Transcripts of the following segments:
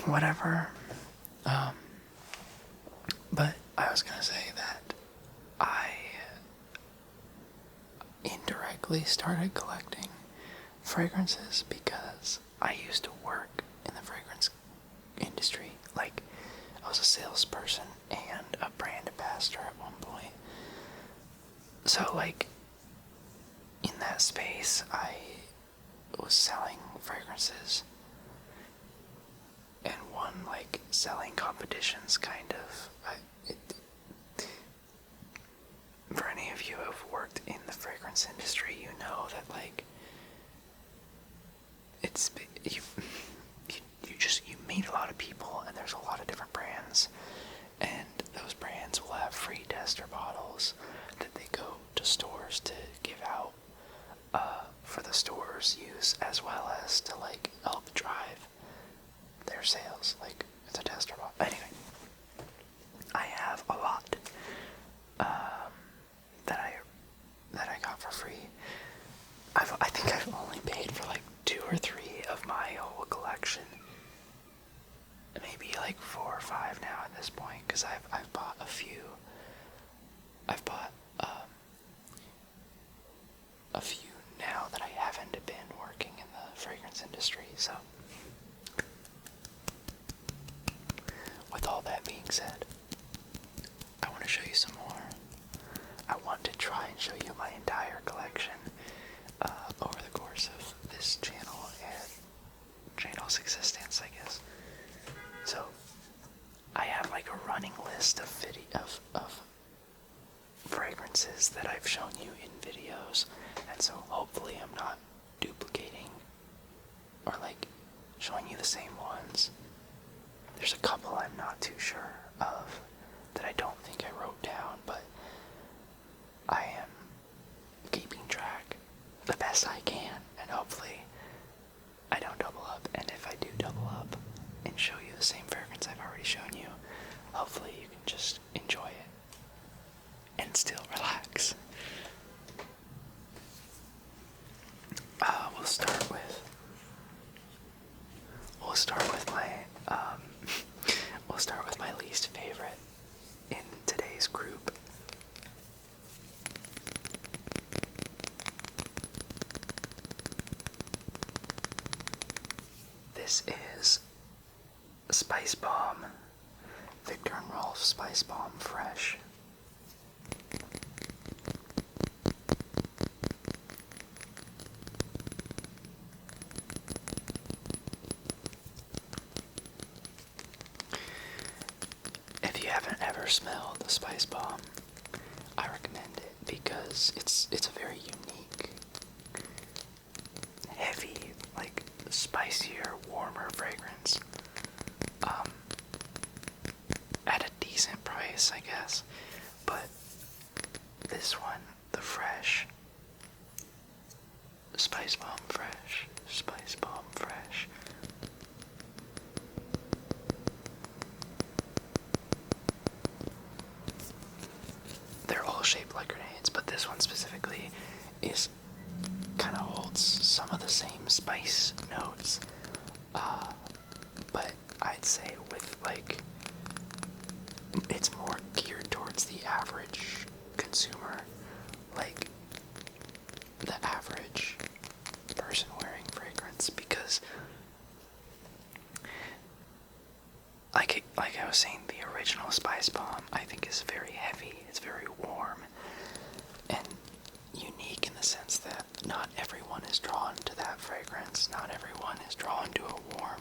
whatever. Um, but I was gonna say that I indirectly started collecting fragrances because I used to work in the fragrance industry. Like, I was a salesperson and a brand ambassador at one point. So, like, in that space, I was selling fragrances and won, like, selling competitions, kind of. For any of you who have worked in the fragrance industry, you know that, like, it's you meet a lot of people, and there's a lot of different brands, and those brands will have free tester bottles that they go to stores to give out for the store's use, as well as to, like, help drive their sales. Like, it's a tester bottle. Anyway, I have a lot that I got for free. I think I've only paid for like 2 or 3 of my whole collection. Maybe like 4 or 5 now at this point, because I've bought a few. I've bought a few now that I haven't been working in the fragrance industry. So, with all that being said, I want to show you some more. I want to try and show you my entire collection over the course of this channel and channel's existence, I guess. So, I have like a running list of fragrances that I've shown you in videos, and so hopefully I'm not duplicating or like showing you the same ones. There's a couple I'm not too sure of that I don't think I wrote down, but I am keeping track the best I can, and hopefully I don't double up, and if I do double up and show you the same fragrance I've already shown you, hopefully you can just enjoy it and still relax. We'll start with my least favorite in today's group. This is Spice Bomb, Victor and Rolf Spice Bomb Fresh. If you haven't ever smelled the Spice Bomb, I recommend it because it's a very unique, heavy, like spicier, warmer fragrance. At a decent price, I guess. But this one, the Fresh, Spice Bomb Fresh, Spice Bomb Fresh. They're all shaped like grenades, but this one specifically is kind of holds some of the same spice notes, but I'd say with like, it's more geared towards the average consumer, like the average person wearing fragrance, because like I was saying, the original Spice Bomb I think is very heavy, it's very warm, and unique in the sense that not everyone is drawn to that fragrance, not everyone is drawn to a warm.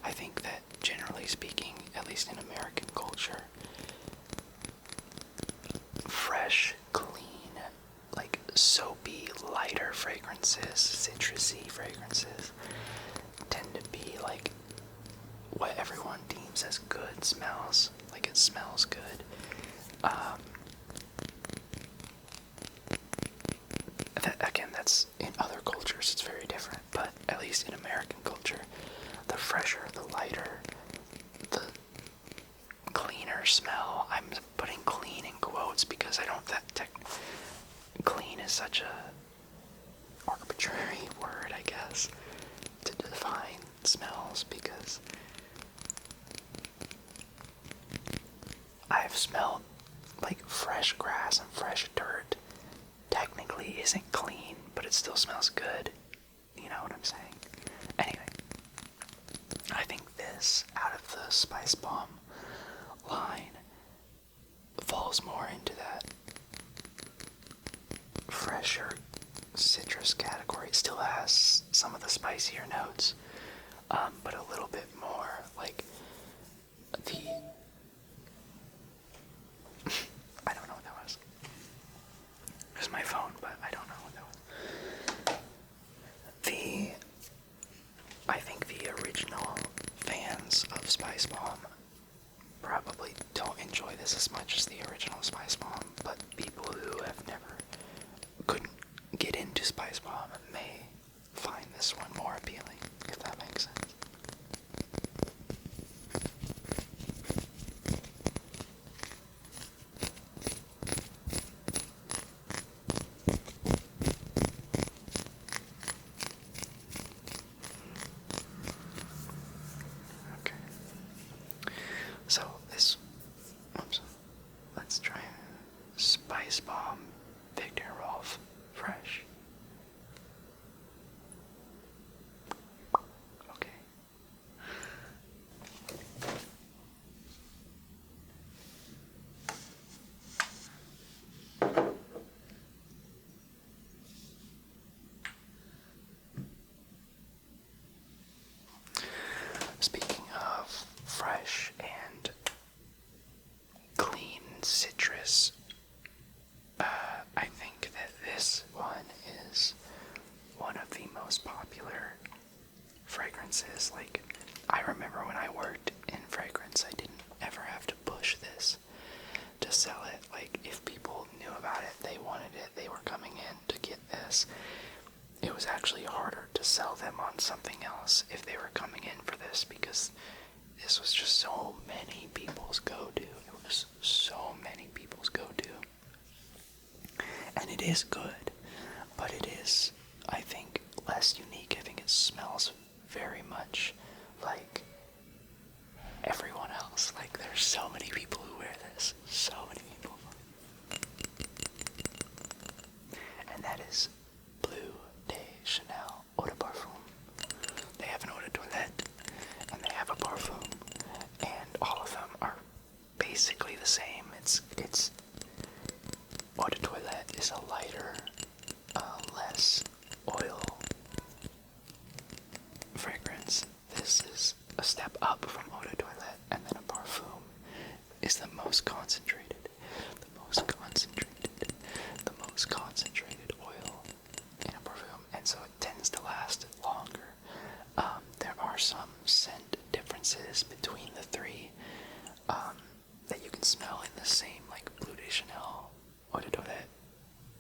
I think that generally speaking, at least in American culture, fresh, clean, like soapy, lighter fragrances, citrusy fragrances, tend to be like what everyone deems as good smells. Like, it smells good. Again, that's in other cultures, it's very different, but at least in American culture, the fresher, the lighter, the cleaner smell. I'm putting clean in quotes because I don't, clean is such a arbitrary word, I guess, to define smells, because I've smelled like fresh grass and fresh dirt. Technically isn't clean, but it still smells good. You know what I'm saying? Anyway, I think this, out of the Spice Bomb line, falls more into that fresher citrus category. It still has some of the spicier notes, but a little bit more like the I don't know what that was. It was my phone, but I don't know what that was. I think the original fans of Spice Bomb probably don't enjoy this as much as the original Spice Bomb, but people who have never couldn't get into Spice Bomb may find this one more appealing, if that makes sense. So let's try Spice Bomb Victor Rolf Fresh. Okay. Speaking of fresh and clean citrus, I think that this one is one of the most popular fragrances. Like, I remember when I worked in fragrance, I didn't ever have to push this to sell it. Like, if people knew about it, they wanted it, they were coming in to get this. It was actually harder to sell them on something else if they were coming in for this, because this was just so many people's go-to. It was so many people's go-to. And it is good, but it is, I think, less unique. I think it smells very much like everyone else. Like, there's so many people who wear this. So many people. And that is Bleu de Chanel Eau de Parfum. They have an Eau de Toilette, and they have a Parfum, and all of them are basically the same. It's Eau de Toilette is a lighter, less oil fragrance. This is a step up from Eau de Toilette, and then a Parfum is the most concentrated oil in a perfume, and so it tends to last longer. There are some scent differences between the three that you can smell in the same, like Bleu de Chanel Eau de Toilette,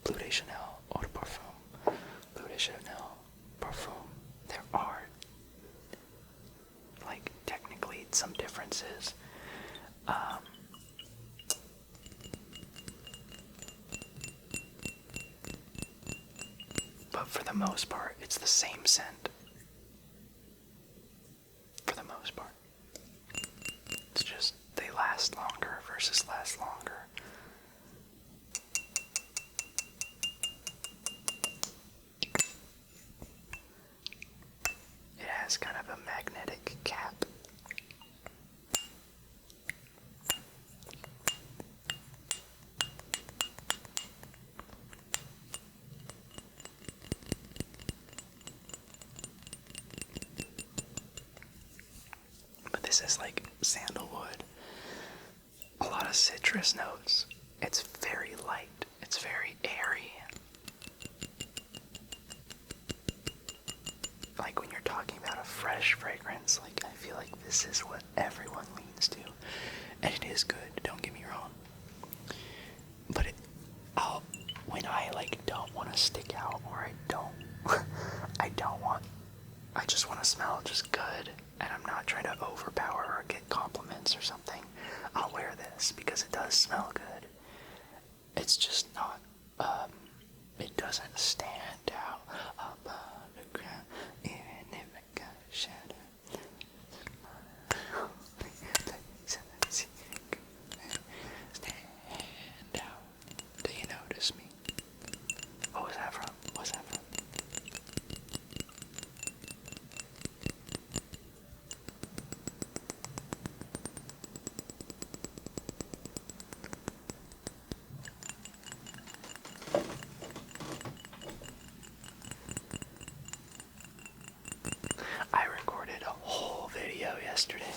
Bleu de Chanel Eau de Parfum, Bleu de Chanel Parfum. There are, like, technically some differences. But for the most part, it's the same scent. For the most part. It's just they last longer versus last longer. It has kind of a magnetic cap. But this is like sandalwood, a lot of citrus notes. It's very light, it's very airy. Like, when you're talking about a fresh fragrance, like, I feel like this is what everyone leans to. And it is good, don't get me wrong. But when I, like, don't want to stick out, or I just want to smell just good, and I'm not trying to overpower or get compliments or something, I'll wear this because it does smell good. It's just not, it doesn't stand out above the ground, even if it got a shadow. yesterday.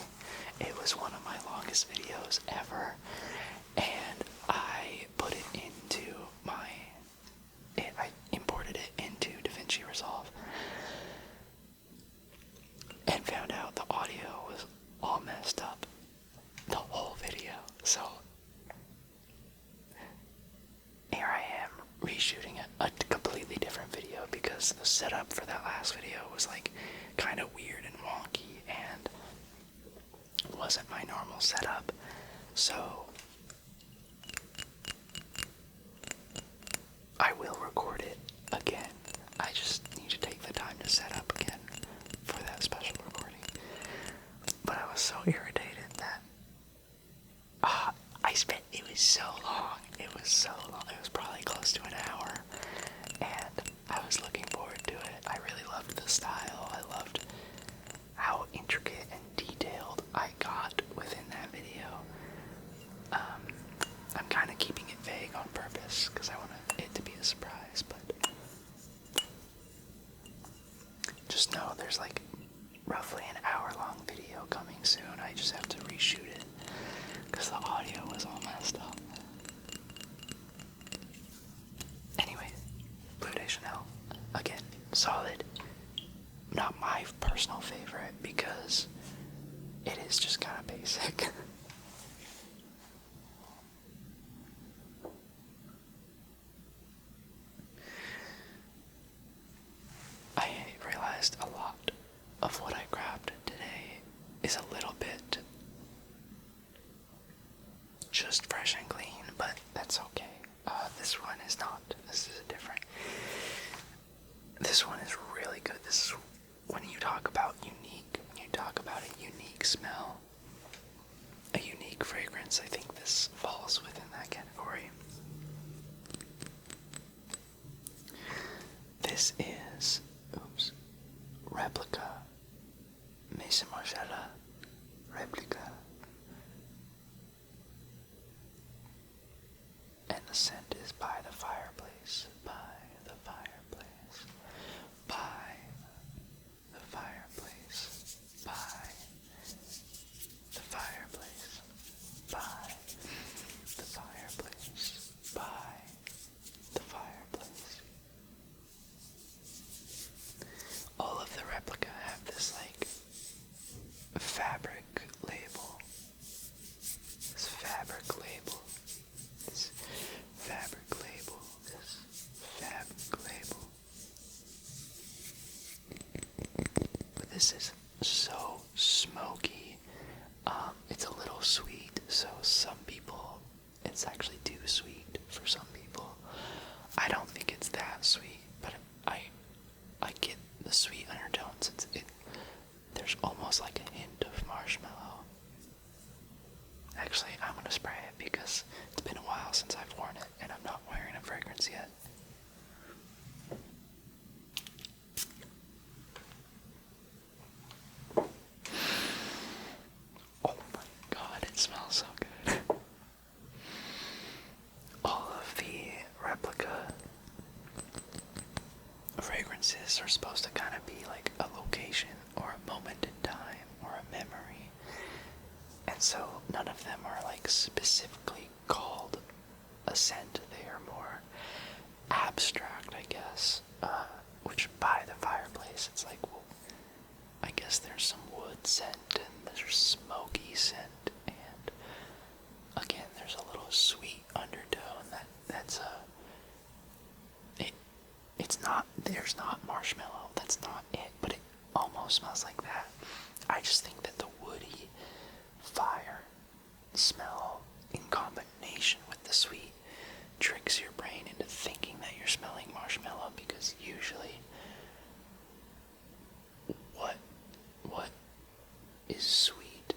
It was one of my longest videos ever, and I put it into I imported it into DaVinci Resolve, and found out the audio was all messed up, the whole video. So here I am reshooting a completely different video because the setup for that last video was like kind of weird and wonky and wasn't my normal setup. So I will record it again. I just need to take the time to set up again for that special recording. But I was so irritated that it was so long. It was probably close to an hour, and I was looking forward to it. I really loved the style. I loved how intricate and detailed I got within that video. I'm kind of keeping it vague on purpose because I want it to be a surprise, but just know there's like roughly an hour-long video coming soon. I just have to reshoot it because the audio was all messed up. Anyway, Blue Day Chanel, again, solid. Not my personal favorite because it is just kind of basic. I realized a lot of what I grabbed today is a little bit just fresh and clean, but that's okay. This one is not. This is different. This one is really good. This is when you talk about unique, when you talk about a unique smell, a unique fragrance, I think this falls within that category. This is, Replica, Maison Margiela, Replica. And the scent is By the Fireplace, by the fireplace, by the fireplace, by the fireplace, by the fireplace, by the fireplace. All of the Replica have this like fabric label. This fabric label. This fabric label. This fabric label. But this is so smoky. It's a little sweet, so some people, it's actually too sweet for some people. I don't think it's that sweet, but I get the sweet undertones. There's almost like a hint of marshmallow. Actually, I'm gonna spray it because it's been a while since I've worn it, and I'm not wearing a fragrance yet. Oh my god, it smells so good. All of the Replica fragrances are supposed to kind of be like a location or a moment in time or a memory, and so none of them are like specifically called a scent. They are more abstract, I guess, which By the Fireplace, it's like, well, I guess there's some wood scent and there's smoky scent, and again there's a little sweet undertone that's there's not marshmallow, that's not it, but it almost smells like that. I just think that the woody fire smell in combination with the sweet tricks your brain into thinking that you're smelling marshmallow, because usually what is sweet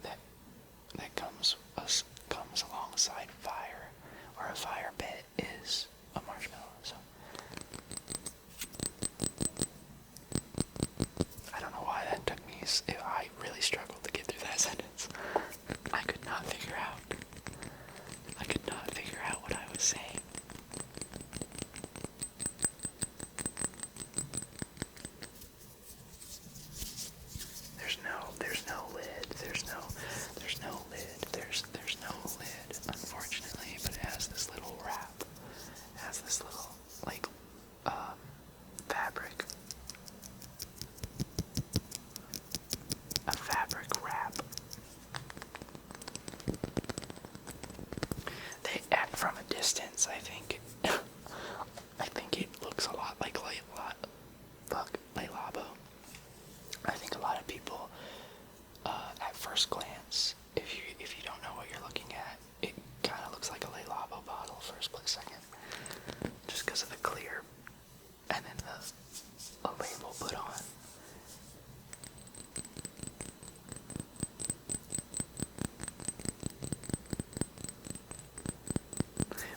that comes alongside fire, or a fire pit, is a marshmallow. So I don't know why that took me. I really struggled to get through that sentence. I could not figure out what I was saying. There's no lid. first glance, if you don't know what you're looking at, it kind of looks like a Le Labo bottle, first split second, just because of the clear, and then a label put on.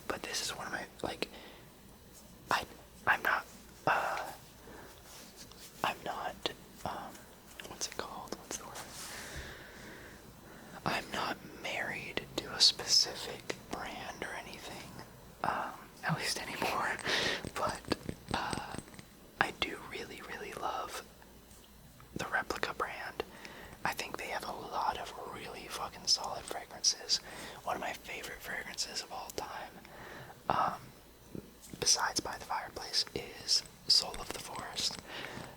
But this is one of my, like, I'm not, what's it called? What's the word? I'm not married to a specific brand or anything, at least anymore, but, I do really, really love the Replica brand. I think they have a lot of really fucking solid fragrances. One of my favorite fragrances of all time, besides By the Fireplace, is Soul of the Forest.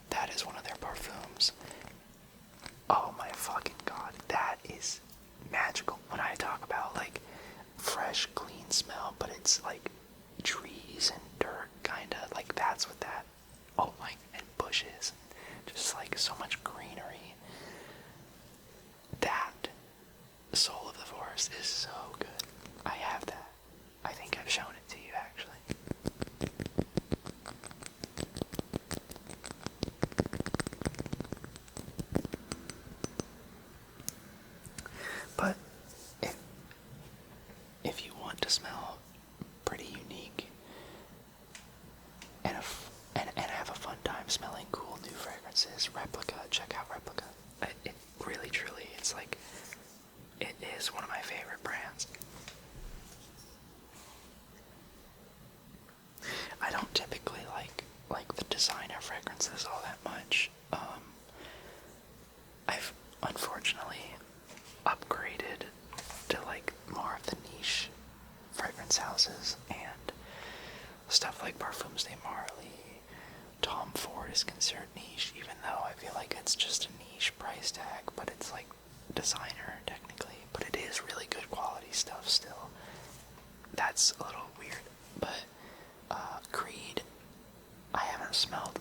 That is one of their perfumes. Oh my fucking god, that is magical. When I talk about like fresh, clean smell, but it's like trees and dirt, kinda, like that's what that, oh my, and bushes, just like so much greenery. That Soul of the Forest is so good. I have that. I think I've shown it to you actually. But if you want to smell pretty unique and have a fun time smelling cool new fragrances, Replica, check out Replica. It really, truly, it's like, it is one of my favorite brands. I don't typically like the designer fragrances all that much. I've unfortunately upgraded to like more of the niche fragrance houses, and stuff like Parfums de Marly, Tom Ford is considered niche, even though I feel like it's just a niche price tag, but it's like designer technically, but it is really good quality stuff still. That's a little weird, but Creed, I haven't smelled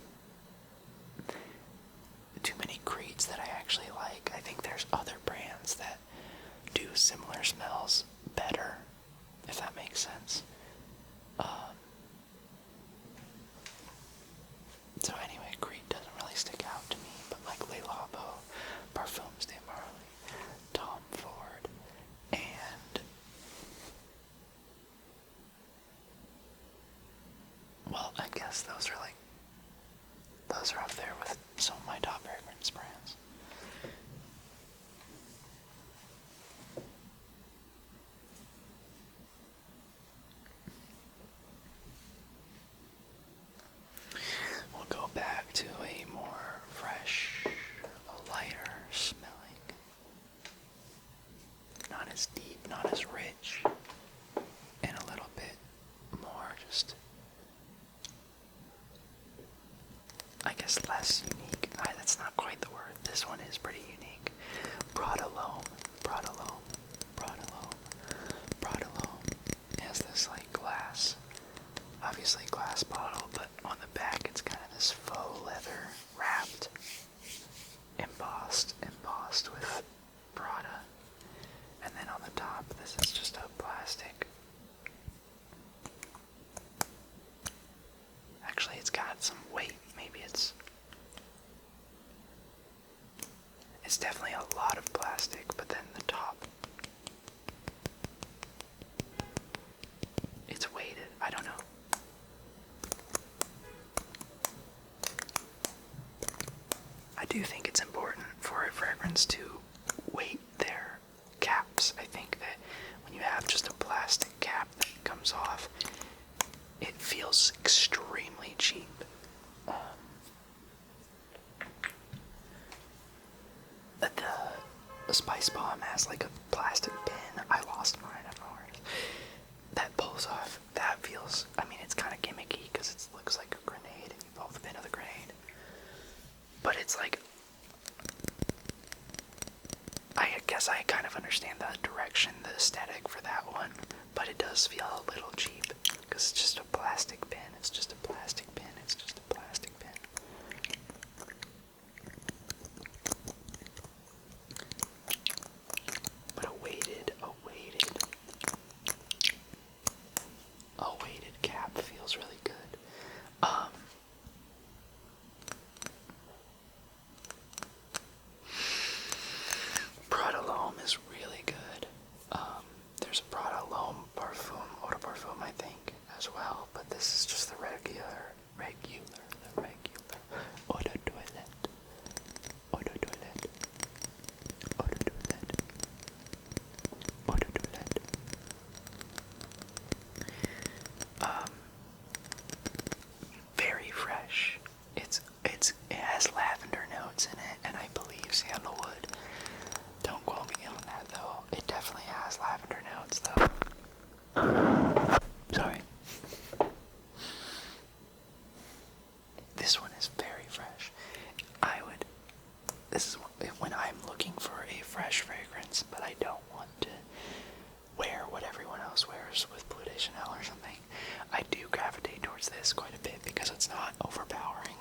too many Creeds that I actually like. I think there's other brands that do similar smells better, if that makes sense. So anyway, Creed doesn't really stick out to me, but like Le Labo, Parfums de Marly, Tom Ford, and well, I guess those are up there with some of my top fragrance brands. We'll go back to a more fresh, a lighter smelling, not as deep, not as rich, and a little bit more just, I guess, less unique. That's not quite the word. This one is pretty unique. Prada L'Homme, Prada L'Homme, Prada L'Homme, Prada L'Homme. It has this like glass, obviously glass bottle, but on the back it's kind of this faux leather wrapped, embossed with Prada. And then on the top, this is just a plastic. Actually, it's got some weight. Maybe it's definitely a lot of plastic, but then the top, it's weighted. I don't know. I do think it's important for a fragrance to weight their caps. I think that when you have just a plastic cap that comes off, it feels extremely cheap. The Spice Bomb has like a plastic pin. I lost mine, I don't know where it is. That pulls off. That feels, I mean, it's kind of gimmicky because it looks like a grenade and you pull the pin of the grenade. But it's like, I guess I kind of understand the direction, the aesthetic for that one, but it does feel a little cheap because it's just a plastic pin. It's just a plastic pin. It's just a plastic pin. as well, but this is just the regular eau de toilette, eau de toilette, eau de toilette, eau de toilette. Very fresh. It has lavender notes in it, and I believe sandalwood. Don't quote me on that though. It definitely has lavender notes though. Sorry. This one is very fresh. This is when I'm looking for a fresh fragrance, but I don't want to wear what everyone else wears with Bleu de Chanel or something. I do gravitate towards this quite a bit because it's not overpowering.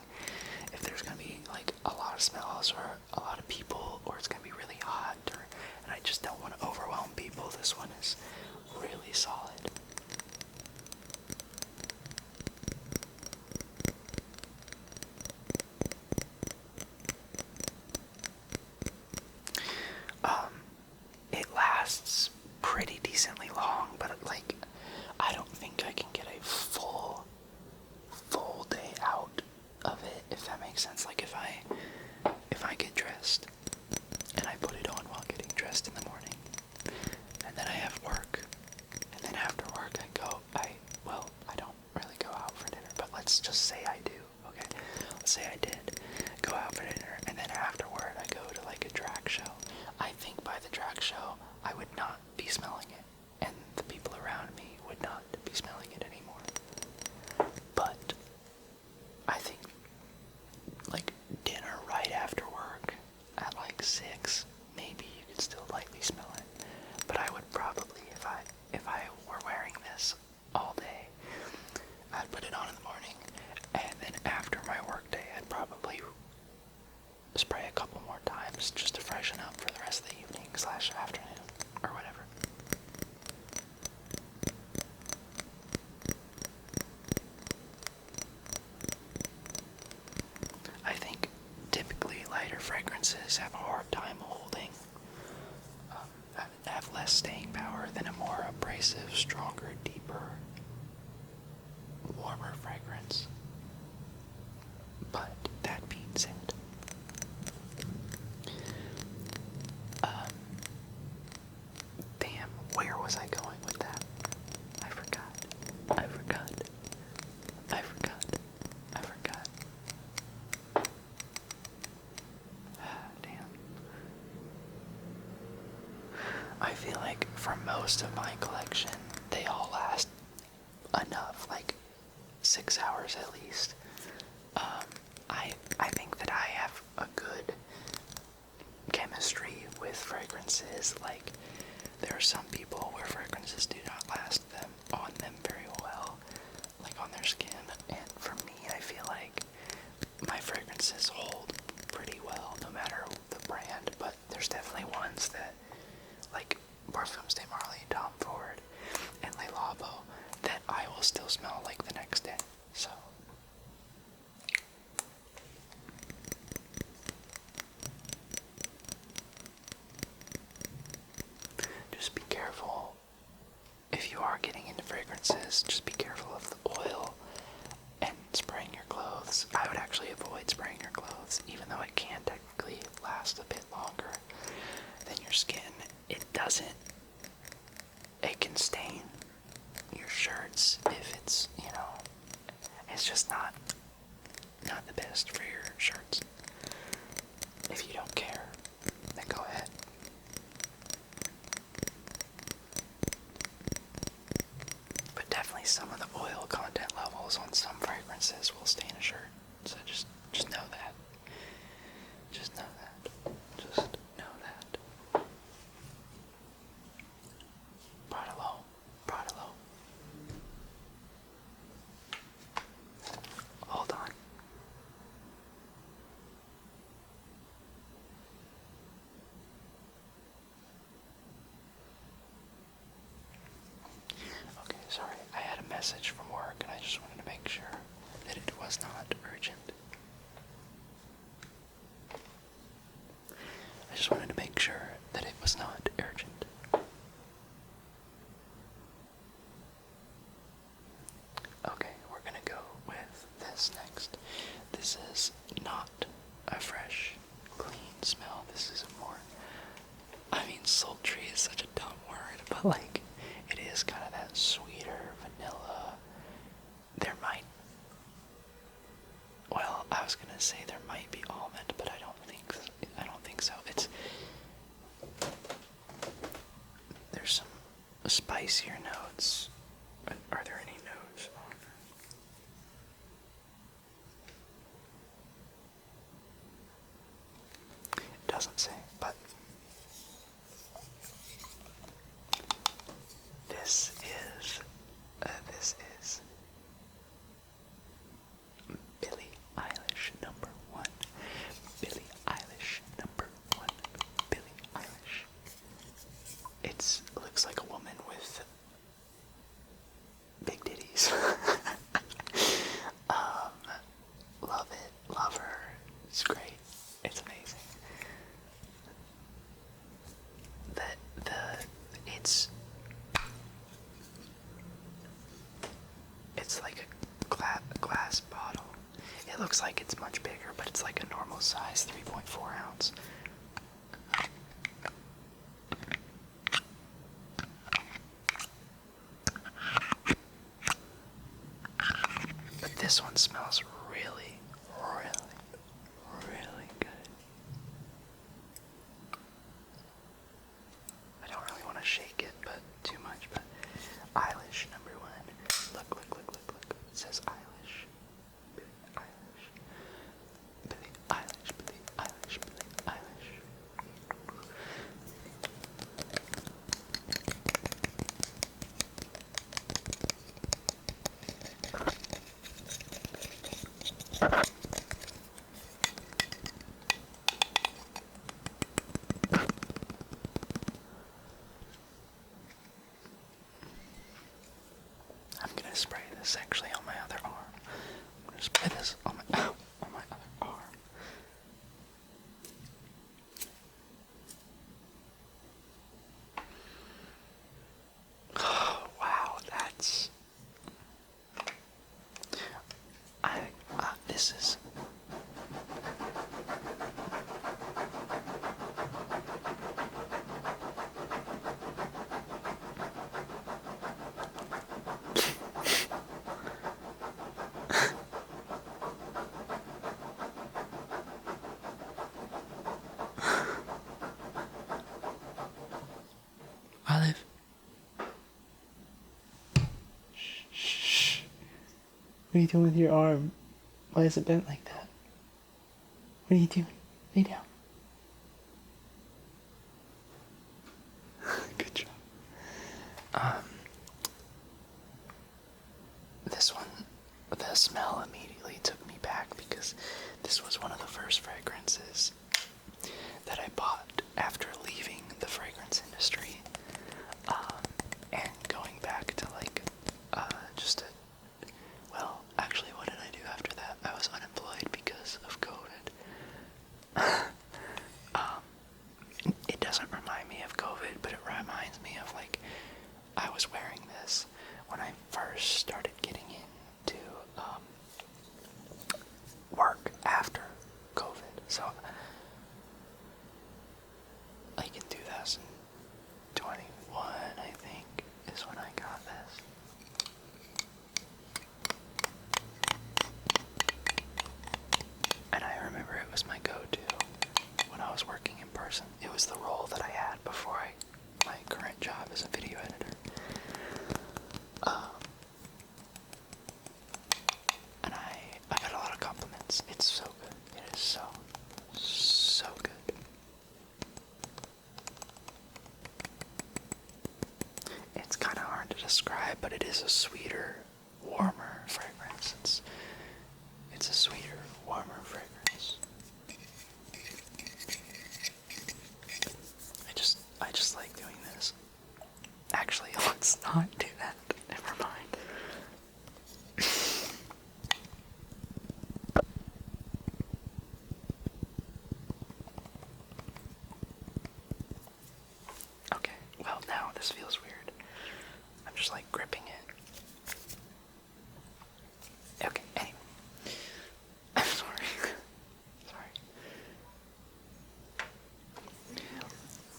If there's going to be like a lot of smells or a lot of people, or it's going to be really hot, and I just don't want to overwhelm people, this one is really solid. It lasts pretty decently long, but like I don't think I can get a full day out of it, if that makes sense. Like if I get dressed and I put it on while getting dressed in the morning, and then I have work, and then after work I don't really go out for dinner, but let's just say I do, okay? Let's say I did go out for dinner, and then afterward I go to like a drag show. I think by the drag show I would not be smelling it, and the people around me would not be smelling it anymore. But I think like dinner right after work at like 6, maybe you could still lightly smell it. But I would probably, if I were wearing this all day, I'd put it on in the morning, and then after my work day I'd probably spray a couple more times just to freshen up for the rest of the evening / afternoon or whatever. I think typically lighter fragrances have a hard time holding, have less staying power than a more abrasive, stronger, deeper, warmer fragrance. But that being said, damn, where was I going with that? I forgot. Damn. I feel like for most of my collection, they all last enough, like 6 hours at least. I think that I have a good chemistry with fragrances. Like, there are some people where fragrances do not last on them very well, like on their skin, and for me, I feel like my fragrances hold pretty well no matter the brand, but there's definitely ones that, like Parfums de Marly, Tom Ford, and Le Labo, that I will still smell like the next day. So just be careful. If you are getting into fragrances, just be careful of the oil and spraying your clothes. I would actually avoid spraying your clothes, even though it can technically last a bit longer than your skin. It can stain your shirts if it's, it's just not the best for your shirts. If you don't care, then go ahead. But definitely some of the oil content levels on some fragrances will stain a shirt. So just know that. Just know that. Just know that. Prada low. Hold on. Okay, sorry. I had a message from work and I just wanted to make sure that it was not urgent. I just wanted to make sure that it was not urgent. sultry is such a dumb word, but like, it is kind of that sweeter vanilla. There might, well, I was gonna say there might be almond, but I don't think so. There's some spicier notes. Are there any notes on? It doesn't say, but this is Billie Eilish #1. Billie Eilish #1. Billie Eilish. It looks like a woman with big titties. Love it. Love her. It's great. It's amazing. It's like a glass bottle. It looks like it's much bigger, but it's like a normal size, 3.4 ounce. But this one smells really, really, really good. I don't really want to shake it, but too much. But Eilish #1. Look. It says Eilish. Billie Eilish. Billie Eilish. Billie Eilish. Billie Eilish. I'm gonna spray this actually on my other arm. I'm gonna spray this on my other arm. Oh, wow, that's. This is. Olive. Shh. What are you doing with your arm? Why is it bent like that? What are you doing? Lay down. Good job. This one, the smell immediately took me back because this was one of the first fragrances that I bought after leaving the fragrance industry. And going back to like, well, actually, what did I do after that? I was unemployed because of COVID. It doesn't remind me of COVID, but it reminds me of like, I was wearing this when I first started getting into work after COVID. So, like in 2021, I think, is when I got this. And I remember it was my go-to when I was working in person. It was the role that I had before my current job as a video editor. And I got a lot of compliments. It's so good. It is so good. It's kind of hard to describe, but it is a sweeter, warmer fragrance. It's a sweeter, warmer fragrance. I just like doing this. Actually, let's not do that. Never mind. Okay, well now this feels weird. I'm just like gripping it. Okay, anyway. I'm sorry. Sorry.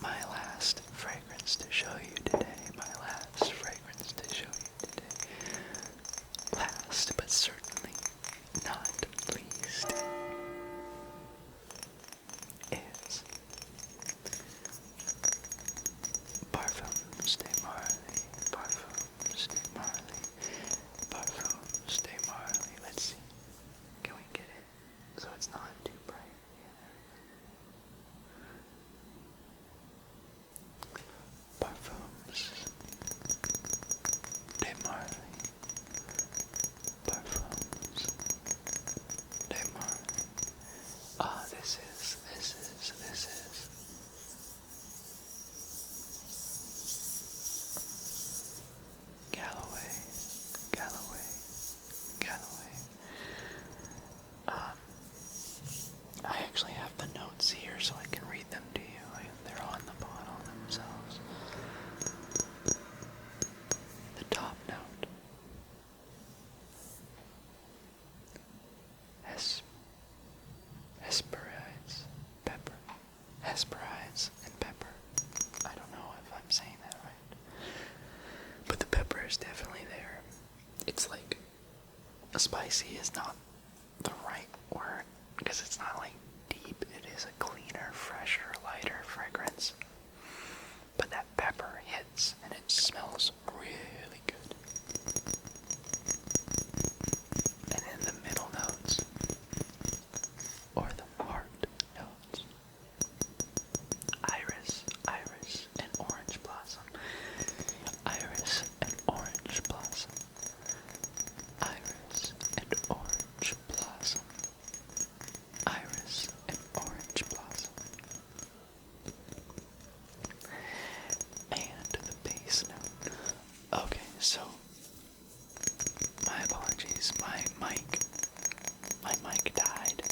My last is definitely there. It's like, spicy is not the right word, because it's not like deep. It is a cleaner, fresher, lighter fragrance. But that pepper hits, and it smells really good. And then the middle notes, or the heart notes, iris, and orange blossom. Iris and orange blossom. Iris and orange blossom. Iris and orange blossom. And the bass note. Okay, so my apologies. My mic died.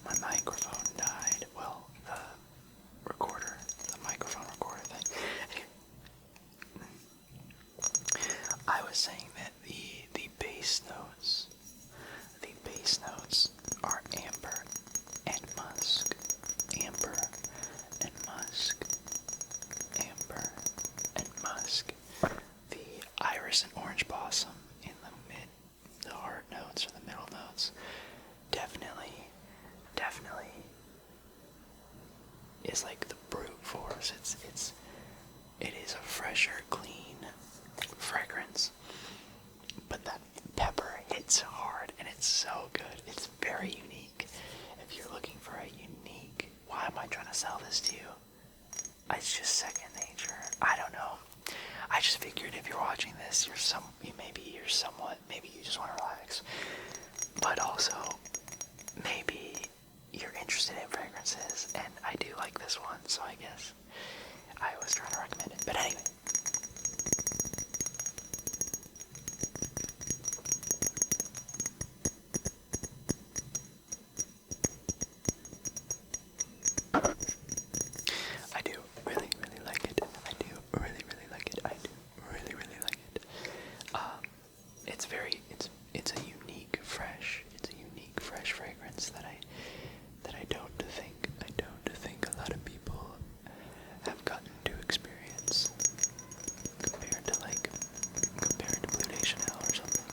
My microphone died. Well, the microphone recorder thing. I was saying that the bass notes are amber and musk. Amber and musk. Amber and musk. The iris and orange blossom in the heart notes or the middle notes definitely is like the brute force. It is a fresher, clean fragrance, but that pepper hits hard and it's so good. It's very unique. If you're looking for a unique, why am I trying to sell this to you? It's just second nature. I don't know. I just figured if you're watching this, maybe you just want to relax, but also maybe you're interested in fragrances, and I do like this one, so I guess I was trying to recommend it. But anyway. I do really, really like it. I do really, really like it. I do really, really like it. It's a unique, fresh fragrance that I don't think a lot of people have gotten to experience compared to Blue Day Chanel or something.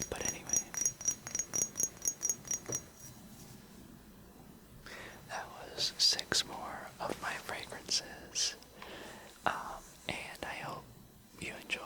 But anyway, that was 6 more of my fragrances, and I hope you enjoyed